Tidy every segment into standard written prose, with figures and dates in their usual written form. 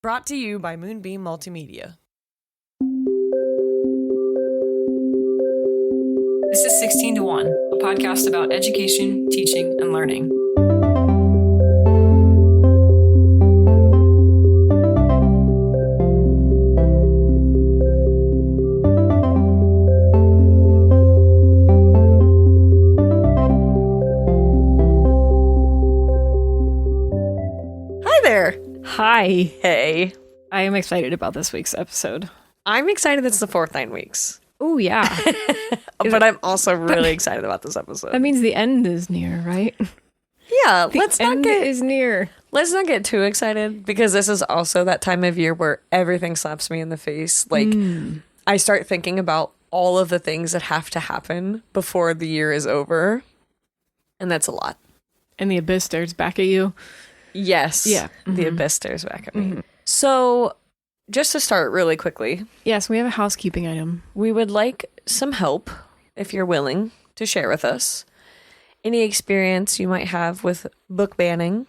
Brought to you by Moonbeam Multimedia. This is 16 to 1, a podcast about education, teaching, and learning. Hi there. Hi. Hey. I am excited about this week's episode. I'm excited it's the fourth 9 weeks. Oh, yeah. But I'm also really excited about this episode. That means the end is near, right? Yeah, The end is near. let's not get too excited because this is also that time of year where everything slaps me in the face. Like I start thinking about all of the things that have to happen before the year is over. And that's a lot. And the abyss stares back at you. Yes. Yeah. The abyss stares back at me. So just to start really quickly, Yes, we have a housekeeping item. we would like some help, if you're willing, to share with us any experience you might have with book banning.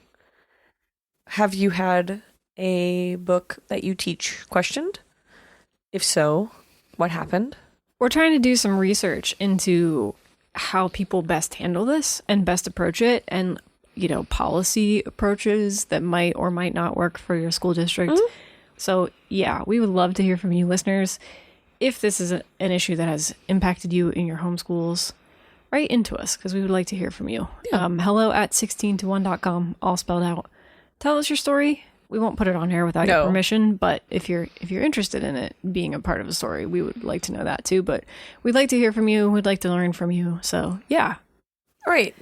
Have you had a book that you teach questioned? If so, what happened? We're trying to do some research into how people best handle this and best approach it, and policy approaches that might or might not work for your school district. So yeah, we would love to hear from you listeners. If this is an issue that has impacted you in your homeschools, write into us because we would like to hear from you. Hello at 16to1.com, all spelled out. Tell us your story. We won't put it on here without your permission, but if you're interested in it being a part of a story, we would like to know that too. But we'd like to hear from you. We'd like to learn from you. So yeah. All right.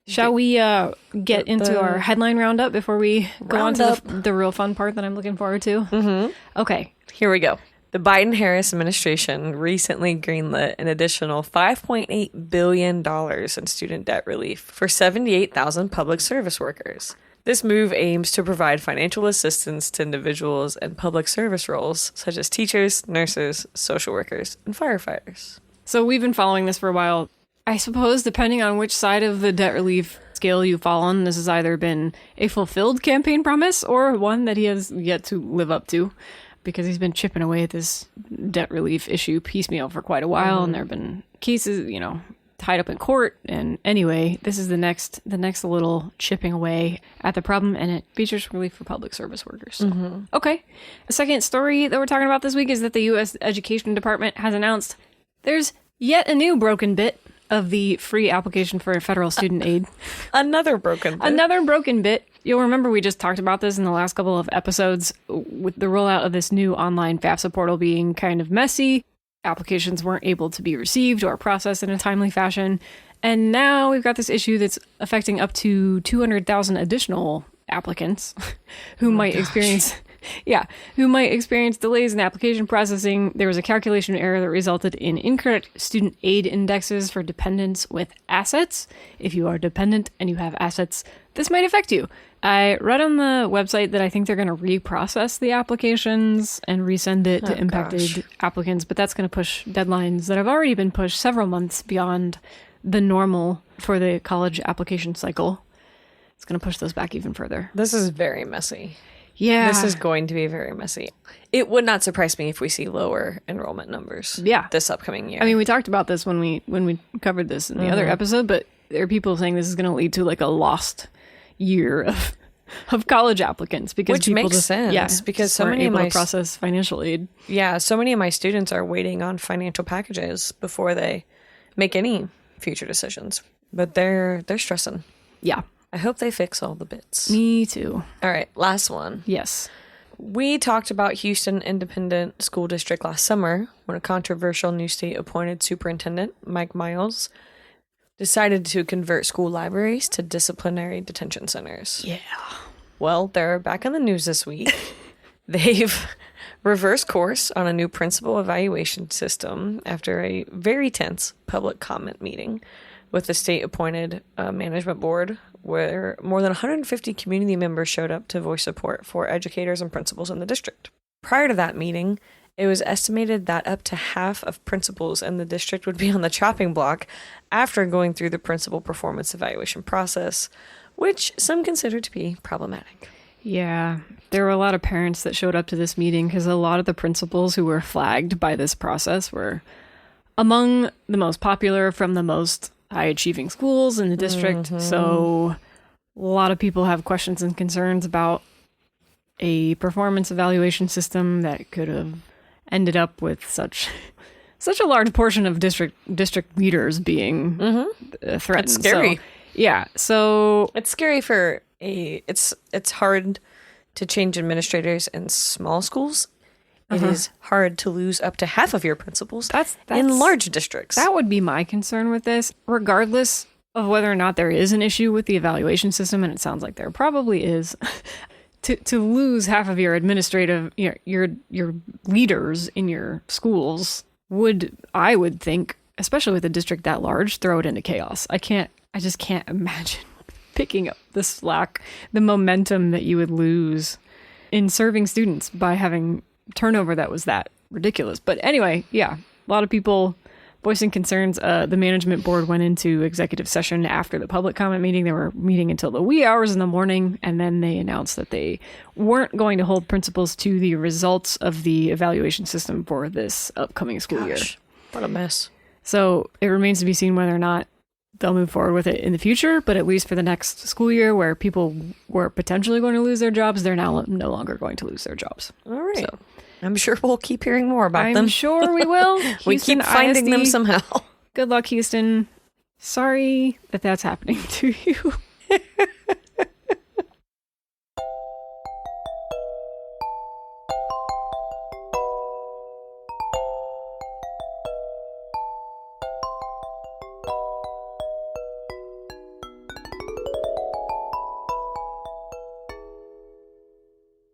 Shall we get into our headline roundup before we go on to the real fun part that I'm looking forward to? Mm-hmm. Okay. Here we go. The Biden-Harris administration recently greenlit an additional $5.8 billion in student debt relief for 78,000 public service workers. This move aims to provide financial assistance to individuals in public service roles, such as teachers, nurses, social workers, and firefighters. So we've been following this for a while. I suppose depending on which side of the debt relief scale you fall on, this has either been a fulfilled campaign promise or one that he has yet to live up to, because he's been chipping away at this debt relief issue piecemeal for quite a while, and there have been cases, tied up in court. And anyway, this is the next little chipping away at the problem, and it features relief for public service workers. So. Okay. The second story that we're talking about this week is that the U.S. Education Department has announced there's yet a new broken bit of the free application for federal student aid. Another broken bit. You'll remember we just talked about this in the last couple of episodes with the rollout of this new online FAFSA portal being kind of messy. Applications weren't able to be received or processed in a timely fashion. And now we've got this issue that's affecting up to 200,000 additional applicants who might experience delays in application processing. There was a calculation error that resulted in incorrect student aid indexes for dependents with assets. If you are dependent and you have assets, this might affect you. I read on the website that I think they're going to reprocess the applications and resend it to impacted applicants, but that's going to push deadlines that have already been pushed several months beyond the normal for the college application cycle. It's going to push those back even further. This is very messy. Yeah. This is going to be very messy. It would not surprise me if we see lower enrollment numbers this upcoming year. I mean, we talked about this when we covered this in the other episode, but there are people saying this is going to lead to like a lost year of college applicants because which people makes sense because so many of my process financial aid. Yeah, so many of my students are waiting on financial packages before they make any future decisions. But they're stressing. Yeah. I hope they fix all the bits. Me too. All right, last one. Yes. We talked about Houston Independent School District last summer when a controversial new state-appointed superintendent, Mike Miles, decided to convert school libraries to disciplinary detention centers. Yeah. Well, they're back on the news this week. They've reversed course on a new principal evaluation system after a very tense public comment meeting with the state-appointed management board, where more than 150 community members showed up to voice support for educators and principals in the district. Prior to that meeting, it was estimated that up to half of principals in the district would be on the chopping block after going through the principal performance evaluation process, which some consider to be problematic. Yeah, there were a lot of parents that showed up to this meeting because a lot of the principals who were flagged by this process were among the most popular from the most high-achieving schools in the district. So a lot of people have questions and concerns about a performance evaluation system that could have ended up with such a large portion of district leaders being threatened. That's scary. So It's scary for it's hard to change administrators in small schools. It is hard to lose up to half of your principals that's in large districts. That would be my concern with this, regardless of whether or not there is an issue with the evaluation system, and it sounds like there probably is. To lose half of your administrative, your leaders in your schools I would think, especially with a district that large, throw it into chaos. I just can't imagine picking up the slack, the momentum that you would lose in serving students by having turnover that was that ridiculous. But anyway, yeah, a lot of people voicing concerns. The management board went into executive session after the public comment meeting. They were meeting until the wee hours in the morning, and then they announced that they weren't going to hold principals to the results of the evaluation system for this upcoming school year. What a mess. So it remains to be seen whether or not they'll move forward with it in the future, but at least for the next school year where people were potentially going to lose their jobs, they're now no longer going to lose their jobs. All right. So, I'm sure we'll keep hearing more about them. I'm sure we will. We keep finding them somehow. Good luck, Houston. Sorry that that's happening to you.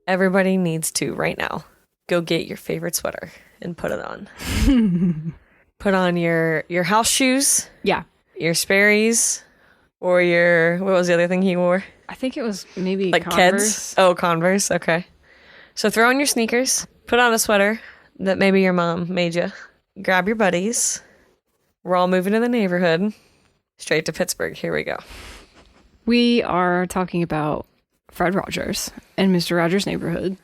Everybody needs to, right now, go get your favorite sweater and put it on. Put on your house shoes. Yeah. Your Sperry's. Or what was the other thing he wore? I think it was maybe like Converse. Keds. Oh, Converse. Okay. So throw on your sneakers. Put on a sweater that maybe your mom made you. Grab your buddies. We're all moving to the neighborhood. Straight to Pittsburgh. Here we go. We are talking about Fred Rogers and Mr. Rogers' Neighborhood.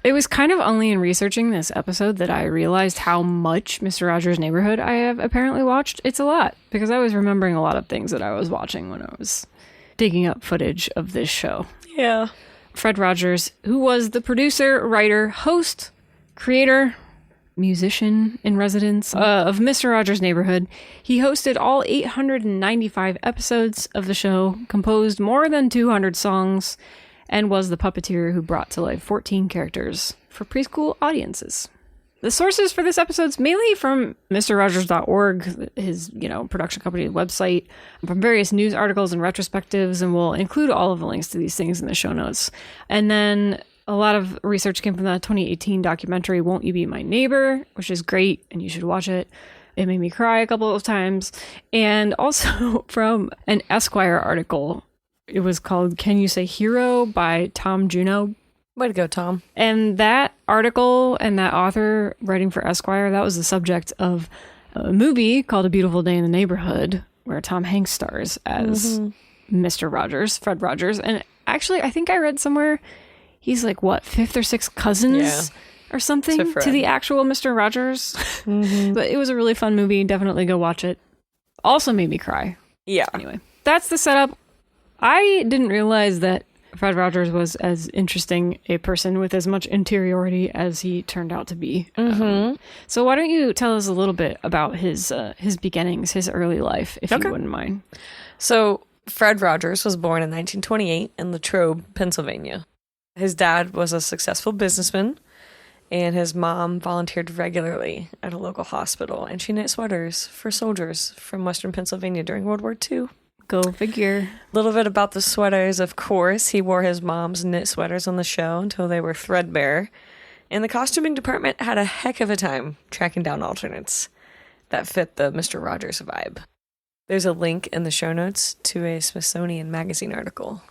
It was kind of only in researching this episode that I realized how much Mr. Rogers' Neighborhood I have apparently watched. It's a lot, because I was remembering a lot of things that I was watching when I was digging up footage of this show. Yeah. Fred Rogers, who was the producer, writer, host, creator, musician in residence of Mr. Rogers' Neighborhood. He hosted all 895 episodes of the show, composed more than 200 songs, and was the puppeteer who brought to life 14 characters for preschool audiences. The sources for this episode's mainly from MrRogers.org, his, production company website, from various news articles and retrospectives, and we'll include all of the links to these things in the show notes. And then a lot of research came from the 2018 documentary Won't You Be My Neighbor, which is great, and you should watch it. It made me cry a couple of times. And also from an Esquire article. It was called Can You Say Hero by Tom Juno. Way to go, Tom. And that article and that author writing for Esquire, that was the subject of a movie called A Beautiful Day in the Neighborhood, where Tom Hanks stars as Mr. Rogers, Fred Rogers. And actually, I think I read somewhere he's like, fifth or sixth cousins or something to the actual Mr. Rogers. But it was a really fun movie. Definitely go watch it. Also made me cry. Yeah. Anyway, that's the setup. I didn't realize that Fred Rogers was as interesting a person with as much interiority as he turned out to be. So why don't you tell us a little bit about his beginnings, his early life, if you wouldn't mind. So Fred Rogers was born in 1928 in Latrobe, Pennsylvania. His dad was a successful businessman, and his mom volunteered regularly at a local hospital, and she knit sweaters for soldiers from Western Pennsylvania during World War II. Go figure. A little bit about the sweaters, of course. He wore his mom's knit sweaters on the show until they were threadbare. And the costuming department had a heck of a time tracking down alternates that fit the Mr. Rogers vibe. There's a link in the show notes to a Smithsonian Magazine article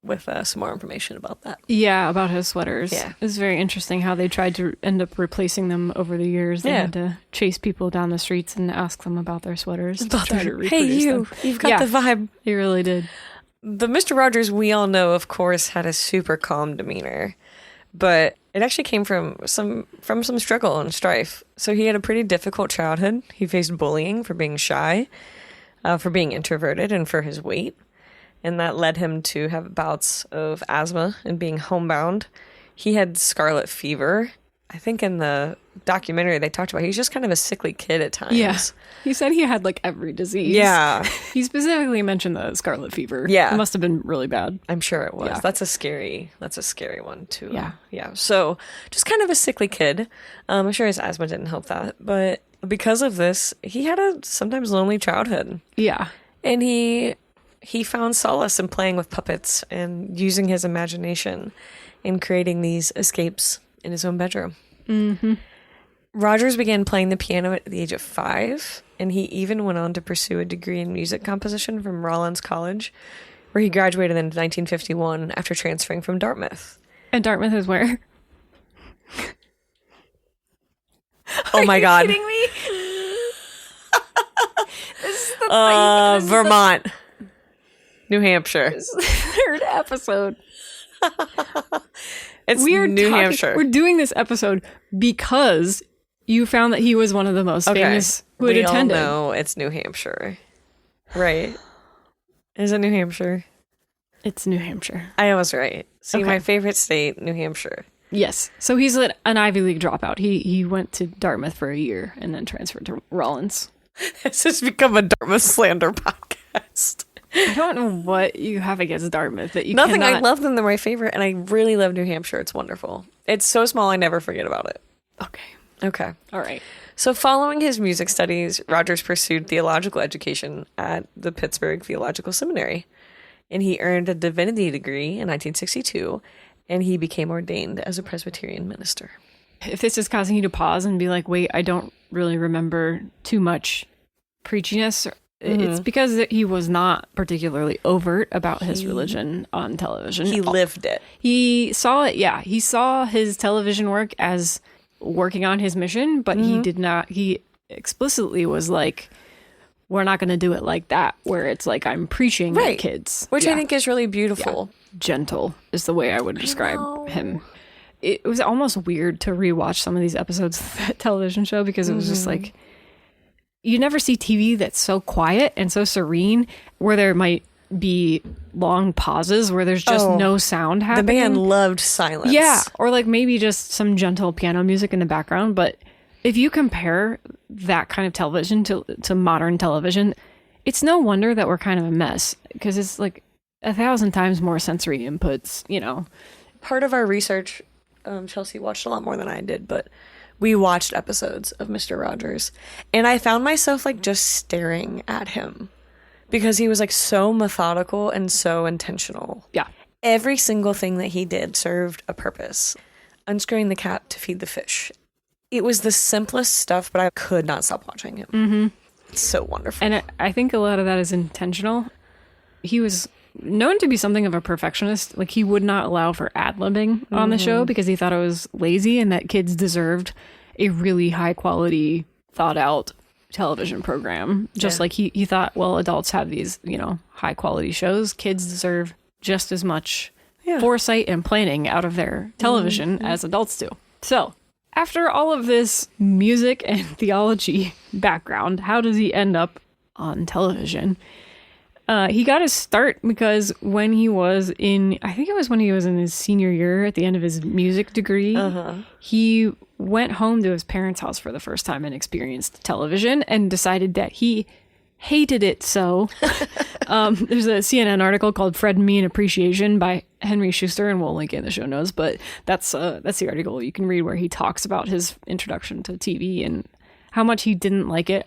with some more information about that. Yeah, about his sweaters. Yeah. It's very interesting how they tried to end up replacing them over the years. They had to chase people down the streets and ask them about their sweaters. Hey, you've got the vibe. He really did. The Mr. Rogers we all know, of course, had a super calm demeanor, but it actually came from some struggle and strife. So he had a pretty difficult childhood. He faced bullying for being shy, for being introverted, and for his weight. And that led him to have bouts of asthma and being homebound. He had scarlet fever. I think in the documentary they talked about he's just kind of a sickly kid at times. Yeah. He said he had like every disease. Yeah. He specifically mentioned the scarlet fever. Yeah. It must have been really bad. I'm sure it was. Yeah. That's a scary one too. Yeah. Yeah. So just kind of a sickly kid. I'm sure his asthma didn't help that. But because of this, he had a sometimes lonely childhood. Yeah. And he found solace in playing with puppets and using his imagination in creating these escapes in his own bedroom. Mm-hmm. Rogers began playing the piano at the age of 5, and he even went on to pursue a degree in music composition from Rollins College, where he graduated in 1951 after transferring from Dartmouth. And Dartmouth is where? Oh my God. Are you kidding me? This is the Vermont. New Hampshire. This is the third episode. It's New Hampshire. We're doing this episode because you found that he was one of the most famous who had attended. We all know it's New Hampshire. Right. Is it New Hampshire? It's New Hampshire. I was right. See, Okay. my favorite state, New Hampshire. Yes. So he's an Ivy League dropout. He went to Dartmouth for a year and then transferred to Rollins. This has become a Dartmouth slander podcast. I don't know what you have against Dartmouth that you Nothing. cannot... I love them. They're my favorite, and I really love New Hampshire. It's wonderful. It's so small, I never forget about it. Okay. All right. So following his music studies, Rogers pursued theological education at the Pittsburgh Theological Seminary, and he earned a divinity degree in 1962, and he became ordained as a Presbyterian minister. If this is causing you to pause and be like, wait, I don't really remember too much preachiness, it's because he was not particularly overt about his religion on television. He lived it. He saw it, yeah. He saw his television work as working on his mission, but he explicitly was like, we're not going to do it like that, where it's like I'm preaching at kids. Which I think is really beautiful. Yeah. Gentle is the way I would describe him. It was almost weird to rewatch some of these episodes of that television show because it was just like, you never see TV that's so quiet and so serene where there might be long pauses where there's just no sound happening. The man loved silence. Yeah. Or like maybe just some gentle piano music in the background. But if you compare that kind of television to modern television, it's no wonder that we're kind of a mess because it's like 1,000 times more sensory inputs, you know. Part of our research, Chelsea watched a lot more than I did, but we watched episodes of Mr. Rogers, and I found myself like just staring at him because he was like so methodical and so intentional. Yeah. Every single thing that he did served a purpose. Unscrewing the cat to feed the fish. It was the simplest stuff, but I could not stop watching him. Mm-hmm. It's so wonderful. And I think a lot of that is intentional. He was known to be something of a perfectionist. Like he would not allow for ad-libbing on the show because he thought it was lazy and that kids deserved a really high quality, thought out television program. Just like he thought, well, adults have these, you know, high quality shows. Kids deserve just as much foresight and planning out of their television as adults do. So after all of this music and theology background, how does he end up on television? He got his start because when he was in, I think it was when he was in his senior year at the end of his music degree, he went home to his parents' house for the first time and experienced television and decided that he hated it so. There's a CNN article called Fred and Me in Appreciation by Henry Schuster, and we'll link it in the show notes, but that's the article you can read where he talks about his introduction to TV and how much he didn't like it.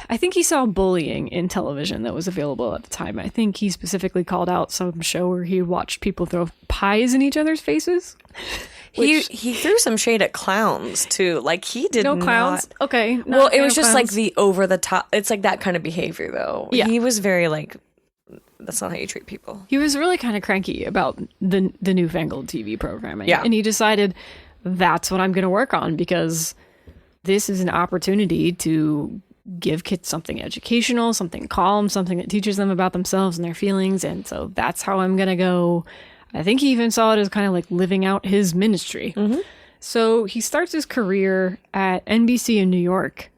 I think he saw bullying in television that was available at the time. I think he specifically called out some show where he watched people throw pies in each other's faces. He threw some shade at clowns too. Like he did no clowns. Not, okay. Well, it was just like the over the top. It's like that kind of behavior though. Yeah. He was very like, that's not how you treat people. He was really kind of cranky about the newfangled TV programming. Yeah. And he decided that's what I'm going to work on because this is an opportunity to give kids something educational, something calm, something that teaches them about themselves and their feelings. And so that's how I'm going to go. I think he even saw it as kind of like living out his ministry. So he starts his career at NBC in New York.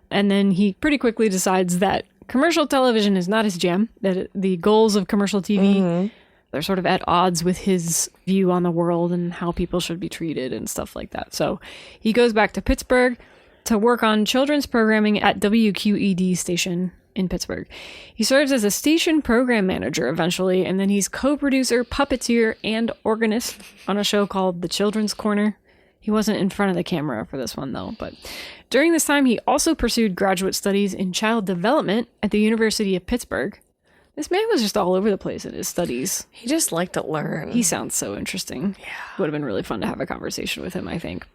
And then he pretty quickly decides that commercial television is not his jam, that the goals of commercial TV, they're sort of at odds with his view on the world and how people should be treated and stuff like that. So he goes back to Pittsburgh to work on children's programming at WQED station in Pittsburgh. He serves as a station program manager eventually, and then he's co-producer, puppeteer, and organist on a show called The Children's Corner. He wasn't in front of the camera for this one, though. But during this time, he also pursued graduate studies in child development at the University of Pittsburgh. This man was just all over the place in his studies. He just liked to learn. He sounds so interesting. Yeah. Would have been really fun to have a conversation with him, I think.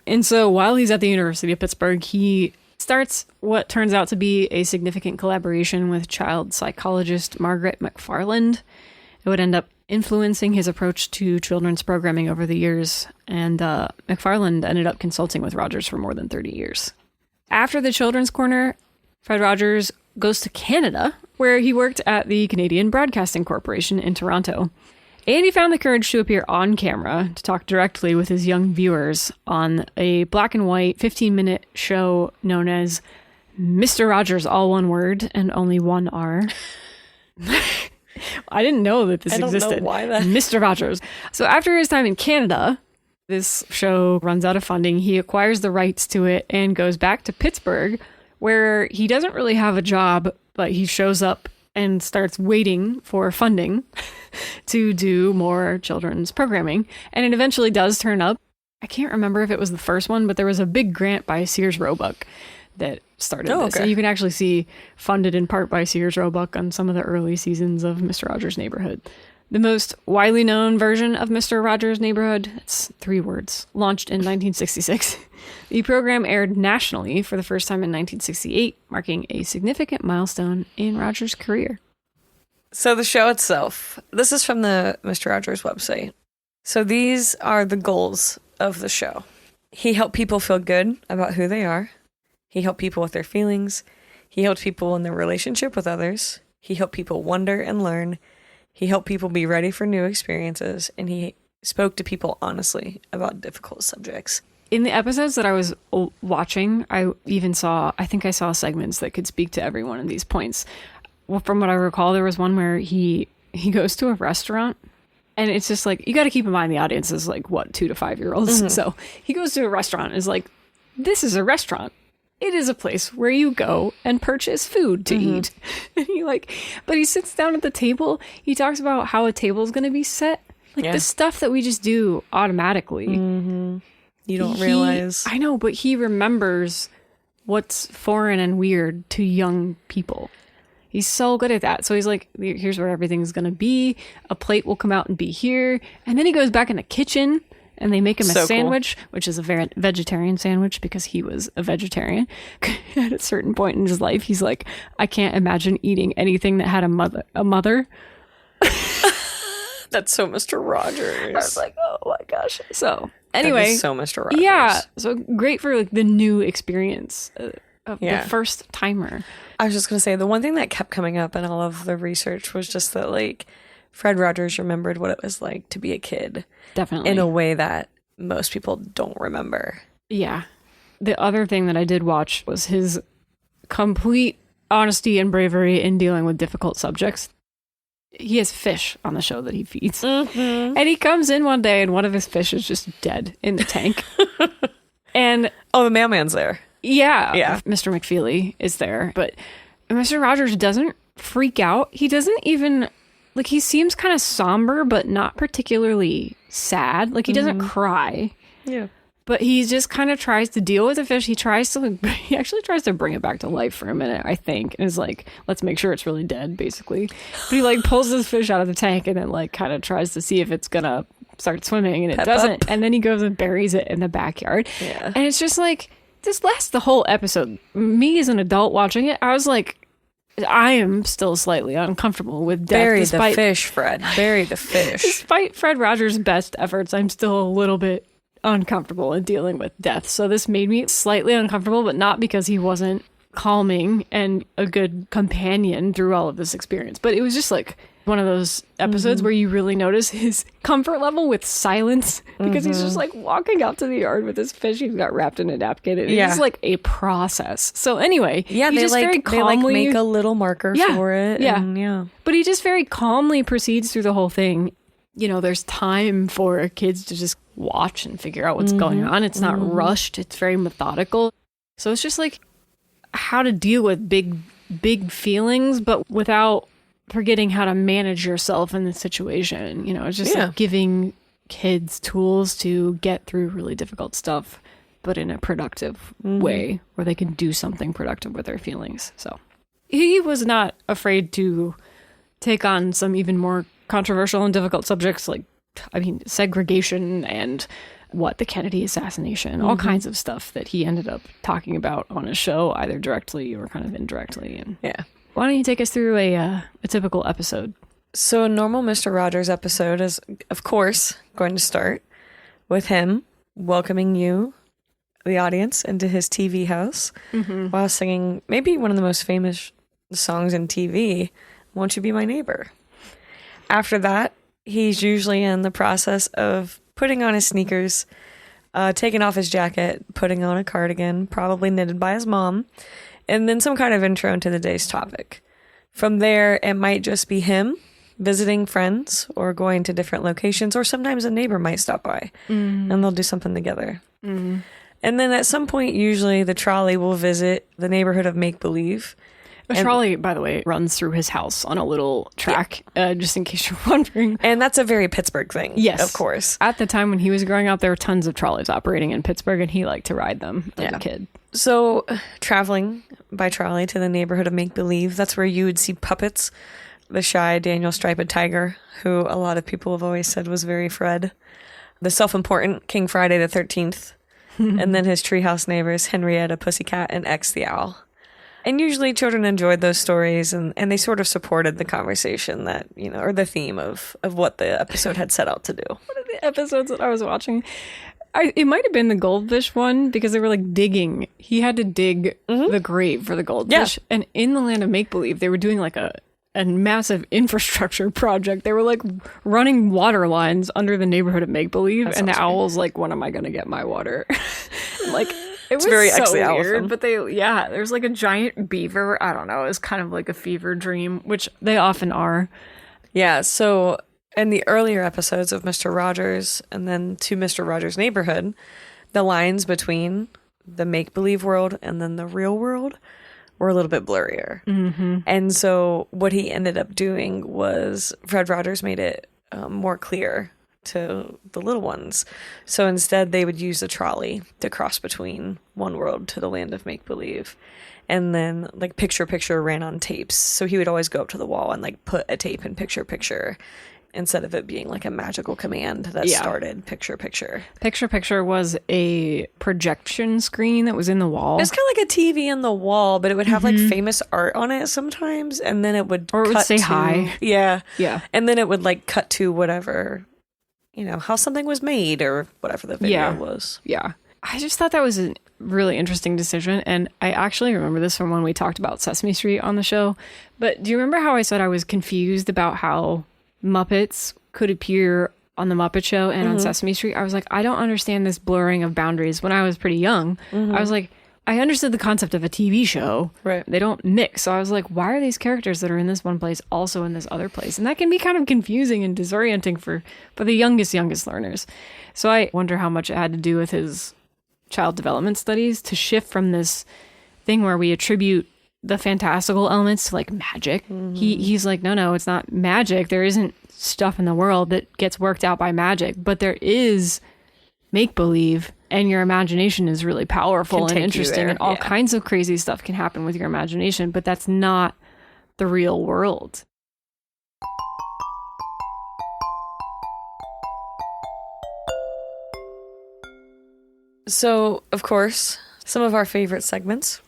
And so while he's at the University of Pittsburgh, he starts what turns out to be a significant collaboration with child psychologist Margaret McFarland. It would end up influencing his approach to children's programming over the years, and McFarland ended up consulting with Rogers for more than 30 years. After the Children's Corner, Fred Rogers goes to Canada, where he worked at the Canadian Broadcasting Corporation in Toronto. And he found the courage to appear on camera to talk directly with his young viewers on a black and white 15-minute show known as Mr. Rogers, all one word and only one R. I didn't know that this existed. I don't know why that. Mr. Rogers. So after his time in Canada, this show runs out of funding. He acquires the rights to it and goes back to Pittsburgh, where he doesn't really have a job, but he shows up and starts waiting for funding to do more children's programming. And it eventually does turn up. I can't remember if it was the first one, but there was a big grant by Sears Roebuck that started this. Okay. And you can actually see funded in part by Sears Roebuck on some of the early seasons of Mr. Rogers' Neighborhood. The most widely known version of Mr. Rogers' Neighborhood, it's 3 words, launched in 1966. The program aired nationally for the first time in 1968, marking a significant milestone in Rogers' career. So the show itself, this is from the Mr. Rogers website. So these are the goals of the show. He helped people feel good about who they are. He helped people with their feelings. He helped people in their relationship with others. He helped people wonder and learn. He helped people be ready for new experiences. And he spoke to people honestly about difficult subjects. In the episodes that I was watching, I think I saw segments that could speak to every one of these points. Well, from what I recall, there was one where he goes to a restaurant. And it's just like, you got to keep in mind the audience is like, 2 to 5 year olds. Mm-hmm. So he goes to a restaurant and is like, this is a restaurant. It is a place where you go and purchase food to eat. And but he sits down at the table. He talks about how a table is going to be set. The stuff that we just do automatically. Mm-hmm. You don't realize. I know, but he remembers what's foreign and weird to young people. He's so good at that. So he's like, here's where everything's going to be. A plate will come out and be here. And then he goes back in the kitchen and they make him a sandwich, which is a vegetarian sandwich because he was a vegetarian. At a certain point in his life, he's like, I can't imagine eating anything that had a mother. That's so Mr. Rogers. I was like, oh my gosh. So anyway. So Mr. Rogers. Yeah. So great for the new experience of the first timer. I was just going to say, the one thing that kept coming up in all of the research was just that Fred Rogers remembered what it was like to be a kid. Definitely. In a way that most people don't remember. Yeah. The other thing that I did watch was his complete honesty and bravery in dealing with difficult subjects. He has fish on the show that he feeds. Mm-hmm. And he comes in one day and one of his fish is just dead in the tank. And the mailman's there. Yeah. Mr. McFeely is there. But Mr. Rogers doesn't freak out. He doesn't even... he seems kind of somber, but not particularly sad. He doesn't cry. Yeah. But he just kind of tries to deal with the fish. He actually tries to bring it back to life for a minute, I think. And is like, let's make sure it's really dead, basically. But he pulls this fish out of the tank and then kind of tries to see if it's going to start swimming. And it doesn't. And then he goes and buries it in the backyard. Yeah. And it's just this lasts the whole episode. Me as an adult watching it, I was like, I am still slightly uncomfortable with death. Bury the fish, Fred. Bury the fish. Despite Fred Rogers' best efforts, I'm still a little bit uncomfortable in dealing with death. So this made me slightly uncomfortable, but not because he wasn't calming and a good companion through all of this experience. But it was just like one of those episodes where you really notice his comfort level with silence, because he's just like walking out to the yard with his fish he's got wrapped in a napkin. It's just like a process. So anyway, yeah, he they just like very calmly make a little marker for it. Yeah. But he just very calmly proceeds through the whole thing. You know, there's time for kids to just watch and figure out what's going on. It's not rushed. It's very methodical. So it's just like how to deal with big feelings, but without forgetting how to manage yourself in the situation. You know, it's just like giving kids tools to get through really difficult stuff, but in a productive way where they can do something productive with their feelings. So he was not afraid to take on some even more controversial and difficult subjects, like, I mean, segregation and the Kennedy assassination, all kinds of stuff that he ended up talking about on his show, either directly or kind of indirectly. And why don't you take us through a typical episode? So a normal Mr. Rogers episode is, of course, going to start with him welcoming you, the audience, into his TV house while singing maybe one of the most famous songs in TV, "Won't You Be My Neighbor?" After that, he's usually in the process of putting on his sneakers, taking off his jacket, putting on a cardigan, probably knitted by his mom, and then some kind of intro into the day's topic. From there, it might just be him visiting friends or going to different locations, or sometimes a neighbor might stop by and they'll do something together. And then at some point, usually the trolley will visit the neighborhood of make-believe. The trolley, by the way, runs through his house on a little track, just in case you're wondering. And that's a very Pittsburgh thing. Yes. Of course. At the time when he was growing up, there were tons of trolleys operating in Pittsburgh, and he liked to ride them as a kid. So traveling by trolley to the neighborhood of make-believe, that's where you would see Puppets, the shy Daniel Striped Tiger, who a lot of people have always said was very Fred, the self-important King Friday the 13th, and then his treehouse neighbors, Henrietta Pussycat and X the Owl. And usually children enjoyed those stories, and they sort of supported the conversation that, you know, or the theme of what the episode had set out to do. One of the episodes that I was watching, it might have been the goldfish one, because they were like digging. He had to dig the grave for the goldfish. Yeah. And in the land of make-believe, they were doing like a massive infrastructure project. They were like running water lines under the neighborhood of make-believe. And the owl's like, when am I going to get my water? Like... It was very so weird, elephant. But there's like a giant beaver. I don't know. It was kind of like a fever dream, which they often are. Yeah. So in the earlier episodes of Mr. Rogers and then to Mr. Rogers' Neighborhood, the lines between the make-believe world and then the real world were a little bit blurrier. And so what he ended up doing was Fred Rogers made it more clear to the little ones. So instead they would use a trolley to cross between one world to the land of make-believe. And then like picture ran on tapes. So he would always go up to the wall and like put a tape in picture instead of it being like a magical command that started picture. Picture was a projection screen that was in the wall. It's kind of like a TV in the wall, but it would have like famous art on it sometimes, and then it would say hi. Yeah. And then it would like cut to whatever, you know, how something was made or whatever the video was. Yeah. I just thought that was a really interesting decision. And I actually remember this from when we talked about Sesame Street on the show. But do you remember how I said I was confused about how Muppets could appear on the Muppet Show and on Sesame Street? I was like, I don't understand this blurring of boundaries. When I was pretty young, I was like, I understood the concept of a TV show. Right. They don't mix. So I was like, why are these characters that are in this one place also in this other place? And that can be kind of confusing and disorienting for the youngest learners. So I wonder how much it had to do with his child development studies to shift from this thing where we attribute the fantastical elements to like magic. He's like, no, it's not magic. There isn't stuff in the world that gets worked out by magic, but there is make-believe, and your imagination is really powerful and interesting, and all kinds of crazy stuff can happen with your imagination, but that's not the real world. So, of course, some of our favorite segments.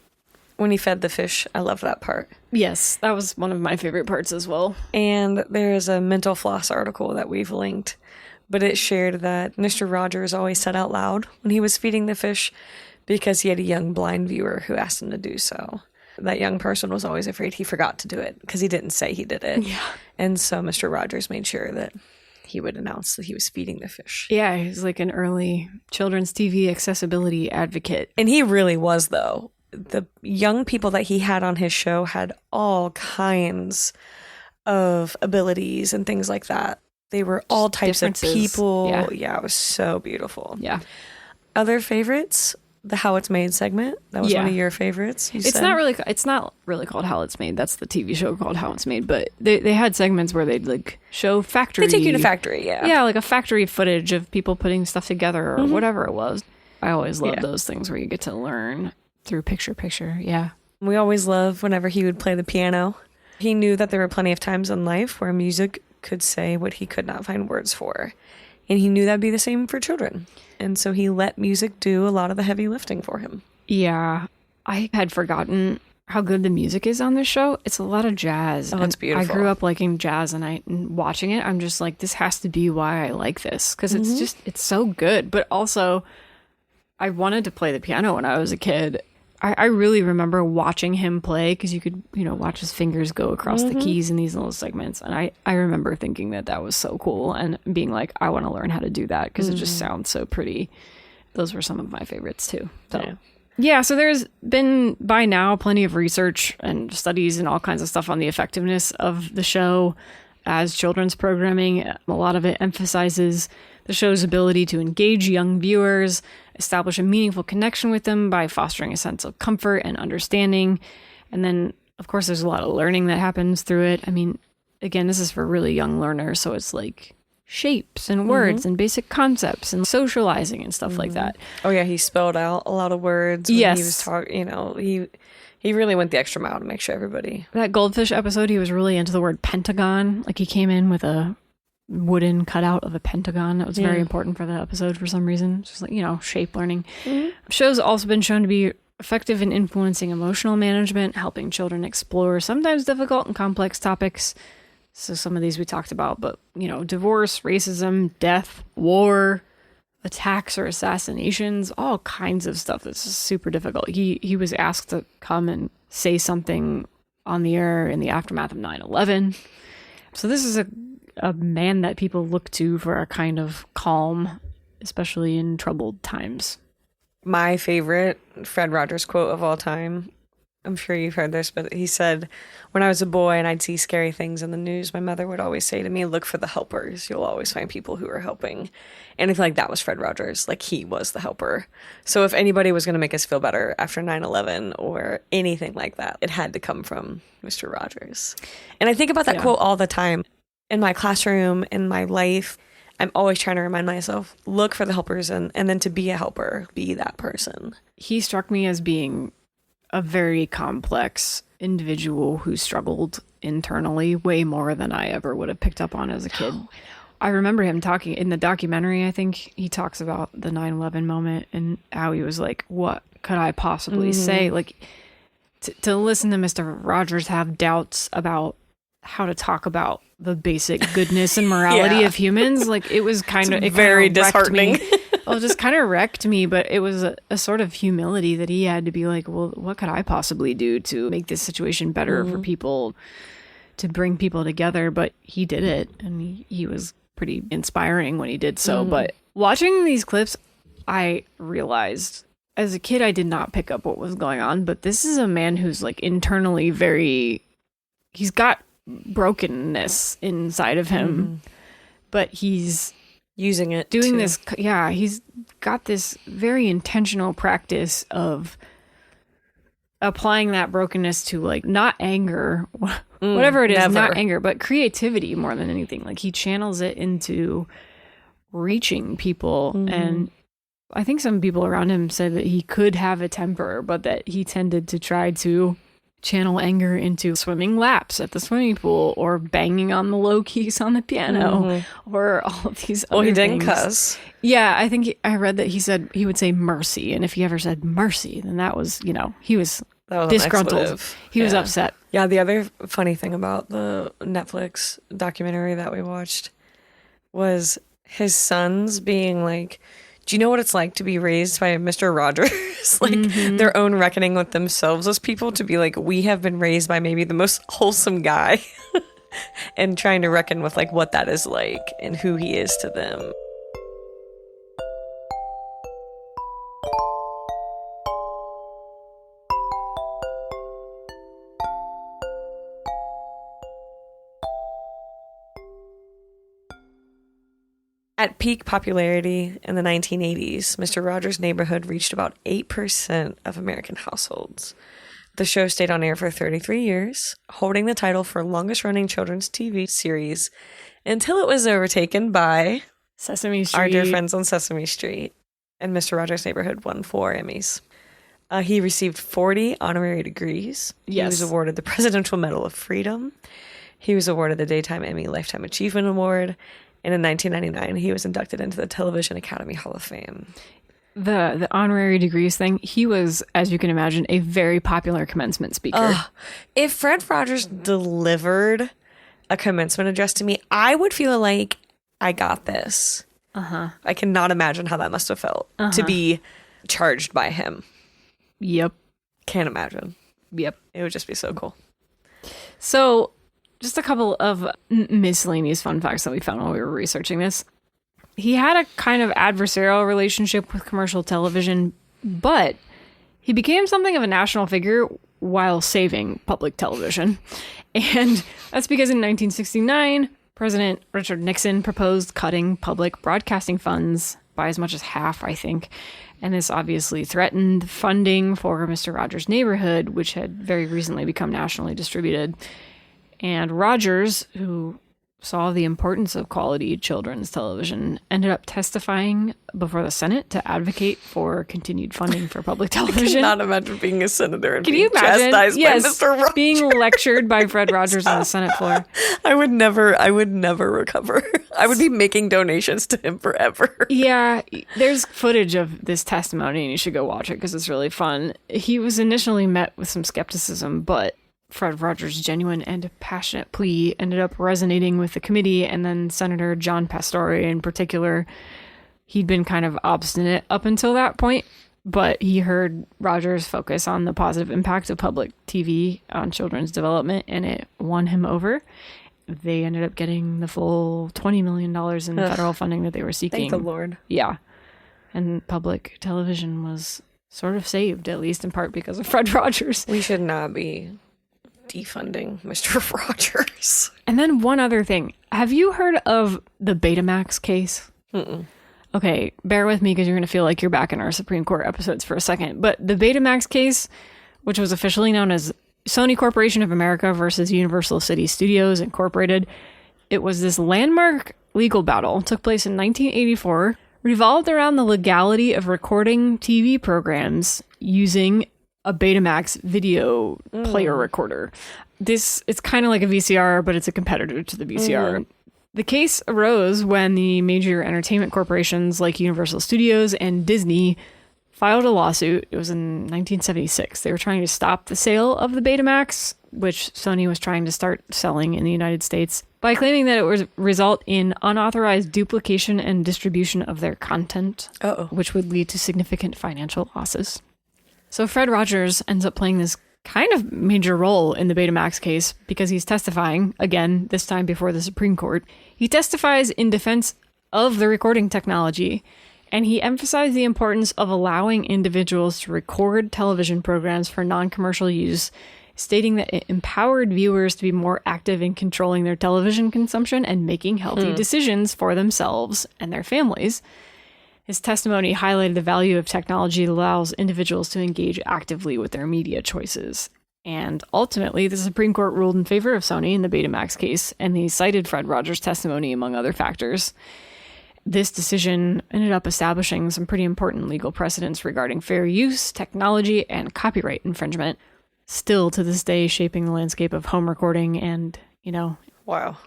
When he fed the fish, I love that part. Yes, that was one of my favorite parts as well. And there is a Mental Floss article that we've linked, but it shared that Mr. Rogers always said out loud when he was feeding the fish because he had a young blind viewer who asked him to do so. That young person was always afraid he forgot to do it because he didn't say he did it. Yeah. And so Mr. Rogers made sure that he would announce that he was feeding the fish. Yeah, he's like an early children's TV accessibility advocate. And he really was, though. The young people that he had on his show had all kinds of abilities and things like that. They were all types of people. Yeah, it was so beautiful. Yeah. Other favorites? The How It's Made segment. That was one of your favorites. It's not really called How It's Made. That's the TV show called How It's Made. But they had segments where they'd like show factory. They take you to factory, yeah. Yeah, like a factory footage of people putting stuff together or whatever it was. I always love those things where you get to learn through picture. Yeah. We always loved whenever he would play the piano. He knew that there were plenty of times in life where music could say what he could not find words for. And he knew that'd be the same for children. And so he let music do a lot of the heavy lifting for him. Yeah. I had forgotten how good the music is on this show. It's a lot of jazz. Oh, it's beautiful. I grew up liking jazz, and watching it, I'm just like, this has to be why I like this. Because it's so good. But also, I wanted to play the piano when I was a kid. I really remember watching him play because you could, watch his fingers go across the keys in these little segments. And I remember thinking that was so cool and being like, I want to learn how to do that because it just sounds so pretty. Those were some of my favorites too. So. Yeah, so there's been by now plenty of research and studies and all kinds of stuff on the effectiveness of the show as children's programming. A lot of it emphasizes the show's ability to engage young viewers, establish a meaningful connection with them by fostering a sense of comfort and understanding. And then, of course, there's a lot of learning that happens through it. I mean, again, this is for really young learners, so it's like shapes and words and basic concepts and socializing and stuff like that. Oh, yeah, he spelled out a lot of words when he was talking, he really went the extra mile to make sure everybody... That goldfish episode, he was really into the word pentagon. Like, he came in with a wooden cutout of a pentagon. That was very important for the episode for some reason. It's just like, shape learning. Show's also been shown to be effective in influencing emotional management, helping children explore sometimes difficult and complex topics. So some of these we talked about, but, divorce, racism, death, war, attacks or assassinations, all kinds of stuff that's super difficult. He was asked to come and say something on the air in the aftermath of 9/11. So this is a man that people look to for a kind of calm, especially in troubled times. My favorite Fred Rogers quote of all time, I'm sure you've heard this, but he said, when I was a boy and I'd see scary things in the news, my mother would always say to me, look for the helpers. You'll always find people who are helping. And I feel like that was Fred Rogers. Like, he was the helper. So if anybody was going to make us feel better after 9/11 or anything like that, it had to come from Mr. Rogers. And I think about that quote all the time. In my classroom, in my life, I'm always trying to remind myself, look for the helpers and then to be a helper, be that person. He struck me as being a very complex individual who struggled internally way more than I ever would have picked up on as a kid. I remember him talking in the documentary. I think he talks about the 9/11 moment and how he was like, what could I possibly say? Like, to listen to Mr. Rogers have doubts about how to talk about the basic goodness and morality of humans, like, it was kind of very disheartening. Well, it just kind of wrecked me, but it was a sort of humility that he had to be like, well, what could I possibly do to make this situation better for people, to bring people together? But he did it, and he was pretty inspiring when he did so. But watching these clips, I realized as a kid, I did not pick up what was going on, but this is a man who's like internally he's got brokenness inside of him, but he's using it, doing this. Yeah, he's got this very intentional practice of applying that brokenness to, like, not anger, whatever it is, not anger, but creativity more than anything. Like, he channels it into reaching people. And I think some people around him said that he could have a temper, but that he tended to try to channel anger into swimming laps at the swimming pool or banging on the low keys on the piano or all of these other things. Well, he didn't cuss. Yeah, I think I read that he said he would say mercy, and if he ever said mercy, then that was, he was disgruntled. He was upset. Yeah, the other funny thing about the Netflix documentary that we watched was his sons being like, Do you know what it's like to be raised by Mr. Rogers? Like their own reckoning with themselves as people, to be like, we have been raised by maybe the most wholesome guy and trying to reckon with like what that is like and who he is to them. At peak popularity in the 1980s, Mr. Rogers' Neighborhood reached about 8% of American households. The show stayed on air for 33 years, holding the title for longest-running children's TV series until it was overtaken by Sesame Street. our dear friends on Sesame Street. And Mr. Rogers' Neighborhood won 4 Emmys. He received 40 honorary degrees. Yes. He was awarded the Presidential Medal of Freedom. He was awarded the Daytime Emmy Lifetime Achievement Award. And in 1999, he was inducted into the Television Academy Hall of Fame. The honorary degrees thing, he was, as you can imagine, a very popular commencement speaker. If Fred Rogers delivered a commencement address to me, I would feel like I got this. I cannot imagine how that must have felt to be charged by him. Yep. Can't imagine. Yep. It would just be so cool. So, just a couple of miscellaneous fun facts that we found while we were researching this. He had a kind of adversarial relationship with commercial television, but he became something of a national figure while saving public television. And that's because in 1969, President Richard Nixon proposed cutting public broadcasting funds by as much as half, I think. And this obviously threatened funding for Mr. Rogers' Neighborhood, which had very recently become nationally distributed. And Rogers, who saw the importance of quality children's television, ended up testifying before the Senate to advocate for continued funding for public television. I cannot imagine being a senator and Can being you imagine? chastised by Mr. Rogers. Being lectured by Fred Rogers on the Senate floor. I would never recover. I would be making donations to him forever. Yeah, there's footage of this testimony, and you should go watch it because it's really fun. He was initially met with some skepticism, but Fred Rogers' genuine and passionate plea ended up resonating with the committee, and then Senator John Pastore in particular. He'd been kind of obstinate up until that point, but he heard Rogers focus on the positive impact of public TV on children's development, and it won him over. They ended up getting the full $20 million in federal funding that they were seeking. Thank the Lord. Yeah. And public television was sort of saved, at least in part because of Fred Rogers. We should not be defunding Mr. Rogers. And then one other thing. Have you heard of the Betamax case? Mm-mm. Okay, bear with me because you're going to feel like you're back in our Supreme Court episodes for a second. But the Betamax case, which was officially known as Sony Corporation of America versus Universal City Studios Incorporated, it was this landmark legal battle. It took place in 1984, revolved around the legality of recording TV programs using a Betamax video player recorder. It's kind of like a VCR, but it's a competitor to the VCR. The case arose when the major entertainment corporations like Universal Studios and Disney filed a lawsuit. It was in 1976. They were trying to stop the sale of the Betamax, which Sony was trying to start selling in the United States, by claiming that it would result in unauthorized duplication and distribution of their content, which would lead to significant financial losses. So Fred Rogers ends up playing this kind of major role in the Betamax case because he's testifying, again, this time before the Supreme Court. He testifies in defense of the recording technology, and he emphasized the importance of allowing individuals to record television programs for non-commercial use, stating that it empowered viewers to be more active in controlling their television consumption and making healthy decisions for themselves and their families. His testimony highlighted the value of technology that allows individuals to engage actively with their media choices. And ultimately, the Supreme Court ruled in favor of Sony in the Betamax case, and they cited Fred Rogers' testimony among other factors. This decision ended up establishing some pretty important legal precedents regarding fair use, technology, and copyright infringement, still to this day shaping the landscape of home recording and,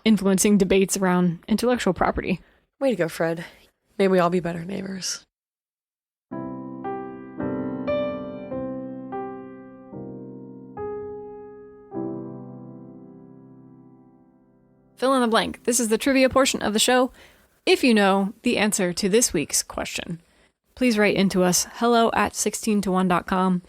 influencing debates around intellectual property. Way to go, Fred. May we all be better neighbors. Fill in the blank. This is the trivia portion of the show. If you know the answer to this week's question. please write into us, hello@16to1.com.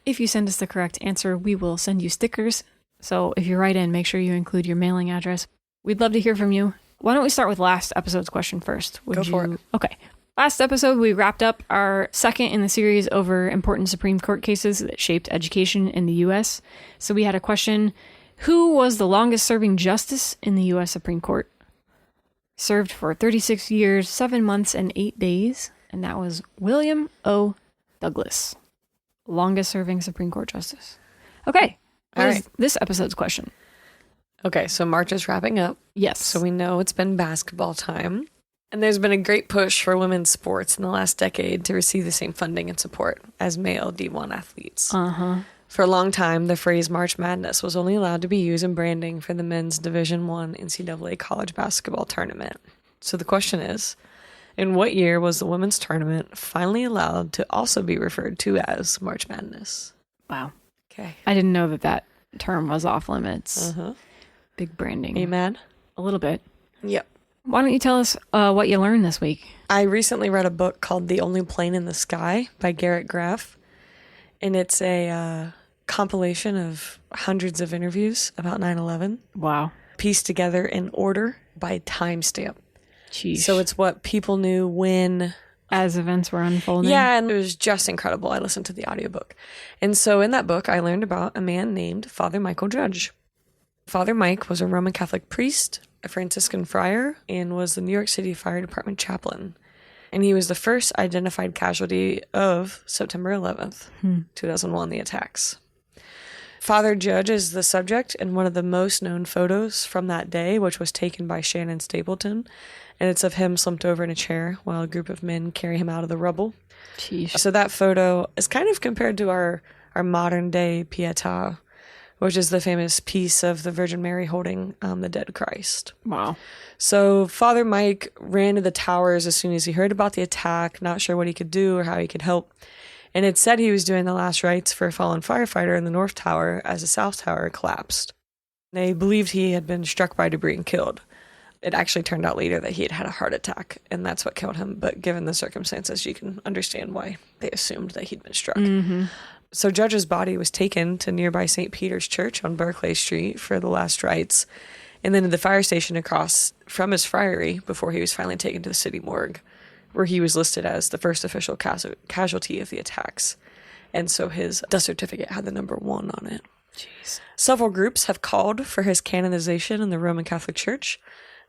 If you send us the correct answer, we will send you stickers. So if you write in, make sure you include your mailing address. We'd love to hear from you. Why don't we start with last episode's question first? Go for it. Okay. Last episode, we wrapped up our second in the series over important Supreme Court cases that shaped education in the U.S. So we had a question: who was the longest serving justice in the U.S. Supreme Court? Served for 36 years, 7 months, and 8 days. And that was William O. Douglas. Longest serving Supreme Court justice. Okay. What is this episode's question? Okay, so March is wrapping up. Yes. So we know it's been basketball time. And there's been a great push for women's sports in the last decade to receive the same funding and support as male D1 athletes. For a long time, the phrase March Madness was only allowed to be used in branding for the men's Division I NCAA college basketball tournament. So the question is, in what year was the women's tournament finally allowed to also be referred to as March Madness? Wow. Okay. I didn't know that term was off limits. Big branding. Amen. A little bit. Yep. Why don't you tell us what you learned this week? I recently read a book called The Only Plane in the Sky by Garrett Graff. And it's a compilation of hundreds of interviews about 9/11. Wow. Pieced together in order by timestamp. Jeez. So it's what people knew when... as events were unfolding. Yeah, and it was just incredible. I listened to the audiobook. And so in that book, I learned about a man named Father Michael Judge. Father Mike was a Roman Catholic priest, a Franciscan friar, and was the New York City Fire Department chaplain. And he was the first identified casualty of September 11th, 2001, the attacks. Father Judge is the subject in one of the most known photos from that day, which was taken by Shannon Stapleton. And it's of him slumped over in a chair while a group of men carry him out of the rubble. Jeez. So that photo is kind of compared to our modern day Pietà, which is the famous piece of the Virgin Mary holding the dead Christ. Wow. So Father Mike ran to the towers as soon as he heard about the attack, not sure what he could do or how he could help. And it said he was doing the last rites for a fallen firefighter in the North Tower as the South Tower collapsed. They believed he had been struck by debris and killed. It actually turned out later that he had had a heart attack, and that's what killed him. But given the circumstances, you can understand why they assumed that he'd been struck. So Judge's body was taken to nearby St. Peter's Church on Berkeley Street for the last rites, and then to the fire station across from his friary before he was finally taken to the city morgue, where he was listed as the first official casualty of the attacks. And so his death certificate had the number 1 on it. Jeez. Several groups have called for his canonization in the Roman Catholic Church,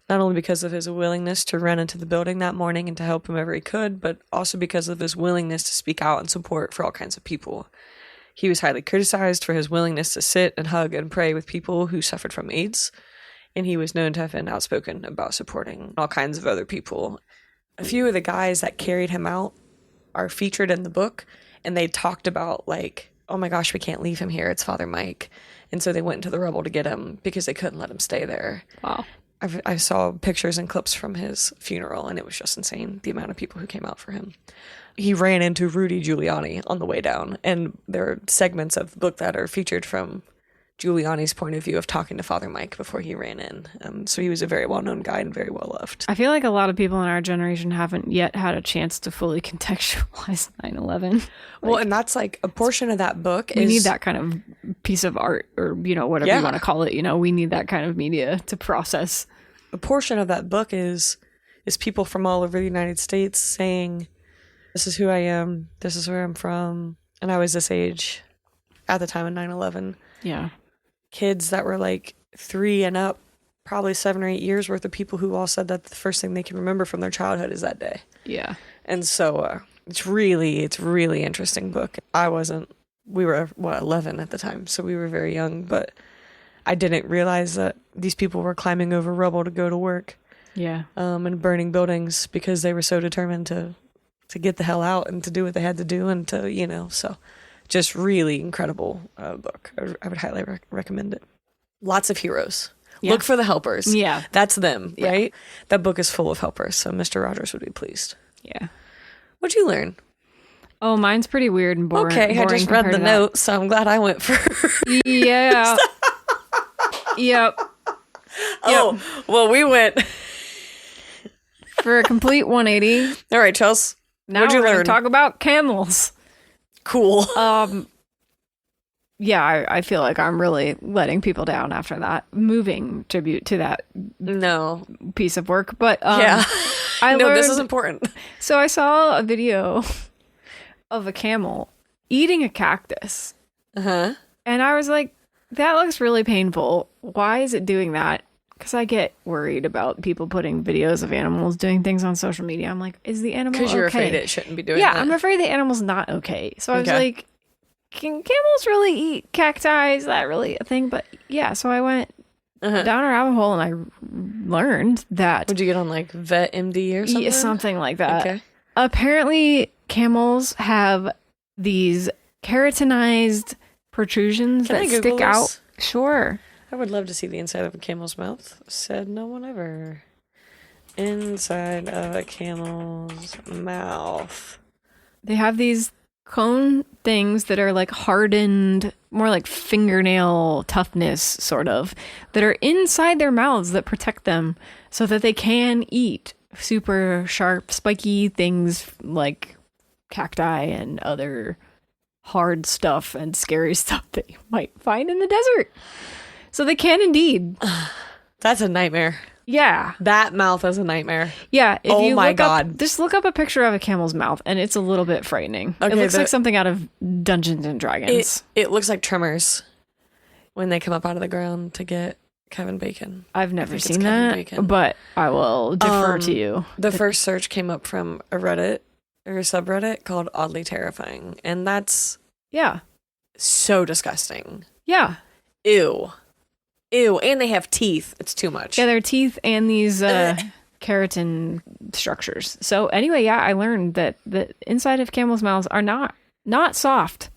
not only because of his willingness to run into the building that morning and to help whomever he could, but also because of his willingness to speak out in support for all kinds of people. He was highly criticized for his willingness to sit and hug and pray with people who suffered from AIDS, and he was known to have been outspoken about supporting all kinds of other people. A few of the guys that carried him out are featured in the book, and they talked about, like, oh my gosh, we can't leave him here. It's Father Mike. And so they went into the rubble to get him because they couldn't let him stay there. Wow. I saw pictures and clips from his funeral, and it was just insane, the amount of people who came out for him. He ran into Rudy Giuliani on the way down, and there are segments of the book that are featured from Giuliani's point of view of talking to Father Mike before he ran in. So he was a very well-known guy and very well-loved. I feel like a lot of people in our generation haven't yet had a chance to fully contextualize 9/11. Well, and that's like a portion of that book. We need that kind of piece of art, or, whatever you want to call it. We need that kind of media to process. A portion of that book is people from all over the United States saying, this is who I am, this is where I'm from, and I was this age at the time of 9/11. Yeah. Kids that were like 3 and up, probably 7 or 8 years worth of people who all said that the first thing they can remember from their childhood is that day. Yeah. And so it's really interesting book. We were 11 at the time, so we were very young, but I didn't realize that these people were climbing over rubble to go to work. Yeah. And burning buildings because they were so determined to get the hell out and to do what they had to do, and to, so just really incredible book. I would highly recommend it. Lots of heroes. Yeah. Look for the helpers. Yeah. That's them, right? That book is full of helpers, so Mr. Rogers would be pleased. Yeah. What'd you learn? Oh, mine's pretty weird and boring. Okay, I just read the note, so I'm glad I went first. Yeah. Yep. Oh, well, we went for a complete 180. All right, Chels. Now What'd you we're going learn? to talk about camels. Cool. Yeah, I feel like I'm really letting people down after that moving tribute to that No. piece of work. But Yeah. I No, learned, this is important. So I saw a video of a camel eating a cactus. Uh-huh. And I was like, that looks really painful. Why is it doing that? Because I get worried about people putting videos of animals doing things on social media. I'm like, is the animal okay? Because you're afraid it shouldn't be doing Yeah, that. I'm afraid the animal's not okay. So I was Okay. like, can camels really eat cacti? Is that really a thing? But yeah, so I went down a rabbit hole and I learned that... Would you get on like Vet MD or something? Yeah, something like that. Okay. Apparently, camels have these keratinized protrusions Can I that Google stick out. this? Sure. I would love to see the inside of a camel's mouth. Said no one ever. Inside of a camel's mouth. They have these cone things that are like hardened, more like fingernail toughness, sort of, that are inside their mouths that protect them so that they can eat super sharp, spiky things like cacti and other hard stuff and scary stuff that you might find in the desert. So they can indeed. That's a nightmare. Yeah. That mouth is a nightmare. Yeah. If Oh you my look God. Up, just look up a picture of a camel's mouth and it's a little bit frightening. Okay, it looks like something out of Dungeons and Dragons. It looks like Tremors when they come up out of the ground to get Kevin Bacon. I've never seen Kevin that, Bacon. but I will defer to you. The first search came up from a Reddit or a subreddit called Oddly Terrifying. And that's Yeah. so disgusting. Yeah. Ew. Ew. And they have teeth. It's too much. Yeah, their teeth and these keratin structures. So anyway, yeah, I learned that the inside of camels' mouths are not soft.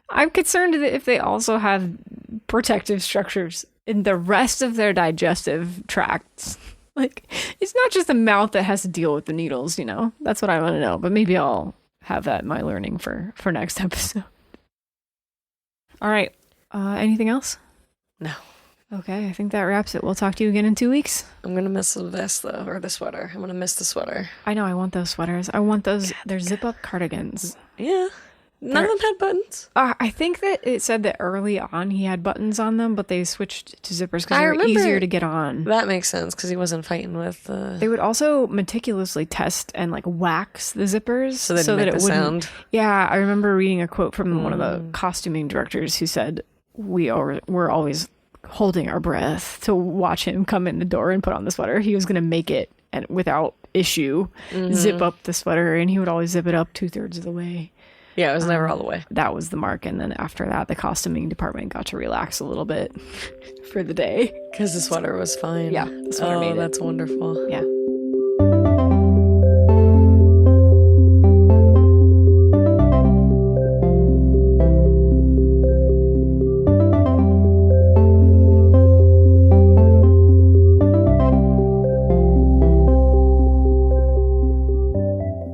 I'm concerned that if they also have protective structures in the rest of their digestive tracts. Like, it's not just the mouth that has to deal with the needles, you know? That's what I want to know. But maybe I'll have that in my learning for next episode. All right. Anything else? No. Okay, I think that wraps it. We'll talk to you again in 2 weeks. I'm going to miss the vest, though, or the sweater. I'm going to miss the sweater. I know, I want those sweaters. I want those. They're zip-up cardigans. Yeah. None of them had buttons. I think that it said that early on he had buttons on them, but they switched to zippers because I they're remember easier to get on. That makes sense, because he wasn't fighting with... They would also meticulously test and like wax the zippers so that it wouldn't. sound. Yeah, I remember reading a quote from one of the costuming directors who said, we're always holding our breath to watch him come in the door and put on the sweater. He was going to make it and without issue zip up the sweater, and he would always zip it up 2/3 of the way. Yeah, it was never all the way. That was the mark. And then after that, the costuming department got to relax a little bit for the day. Because the sweater was fine. Yeah, the sweater made it. That's wonderful. Yeah.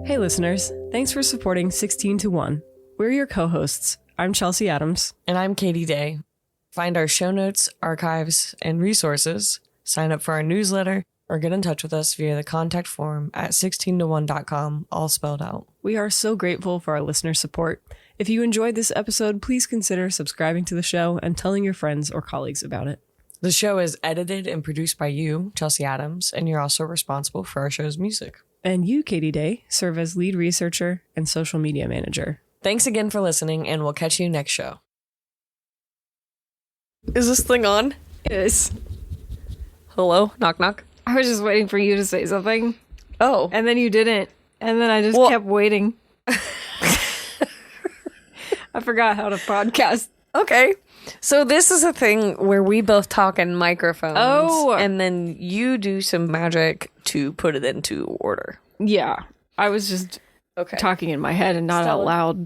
Hey listeners, thanks for supporting 16 to 1. We're your co-hosts. I'm Chelsea Adams. And I'm Katie Day. Find our show notes, archives, and resources, sign up for our newsletter, or get in touch with us via the contact form at 16to1.com, all spelled out. We are so grateful for our listener support. If you enjoyed this episode, please consider subscribing to the show and telling your friends or colleagues about it. The show is edited and produced by you, Chelsea Adams, and you're also responsible for our show's music. And you, Katie Day, serve as lead researcher and social media manager. Thanks again for listening, and we'll catch you next show. Is this thing on? It is. Hello? Knock, knock. I was just waiting for you to say something, Oh. and then you didn't. And then I just kept waiting. I forgot how to podcast. Okay. So this is a thing where we both talk in microphones. Oh. And then you do some magic to put it into order. Yeah. I was just Okay. talking in my head and not Stella? out loud.